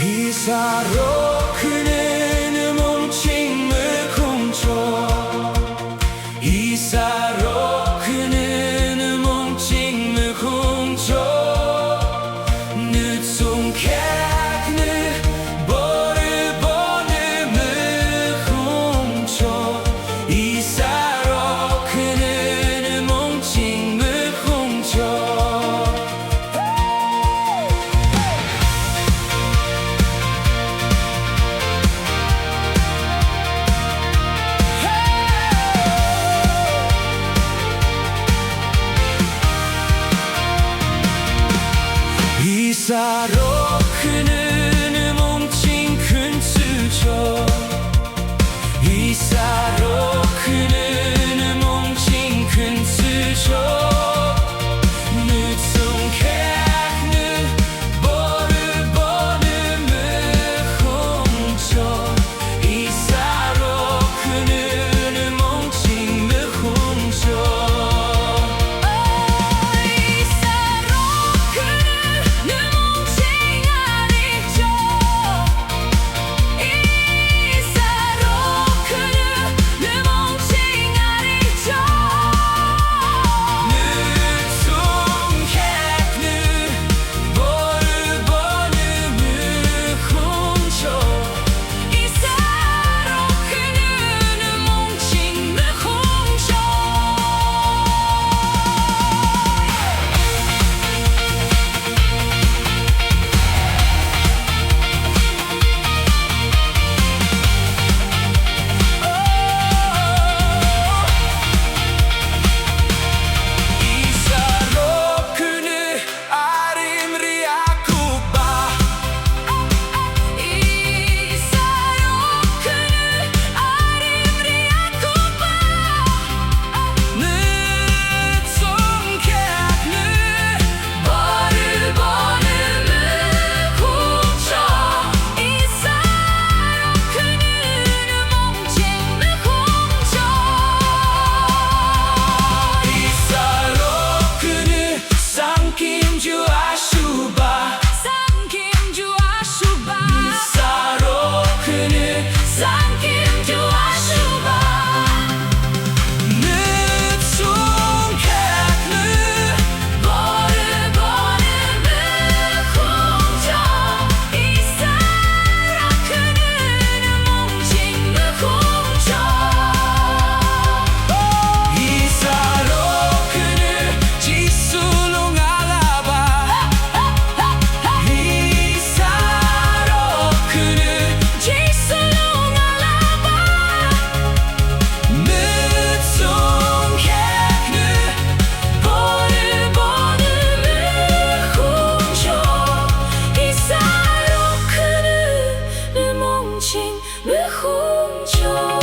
이사로 그는 뭉침을 훔쳐 이사로 그는 뭉침을 훔쳐 늦은 객는 볼을 보름을 훔쳐 이사로 그는 뭉침을 훔쳐 이사로 그는 뭉친 큰 수저 이사로 그는 뭉친 큰 수저 늦은 객는 볼을 보름을 훔쳐 이사로 그는 뭉침을 훔쳐 왜 훔쳐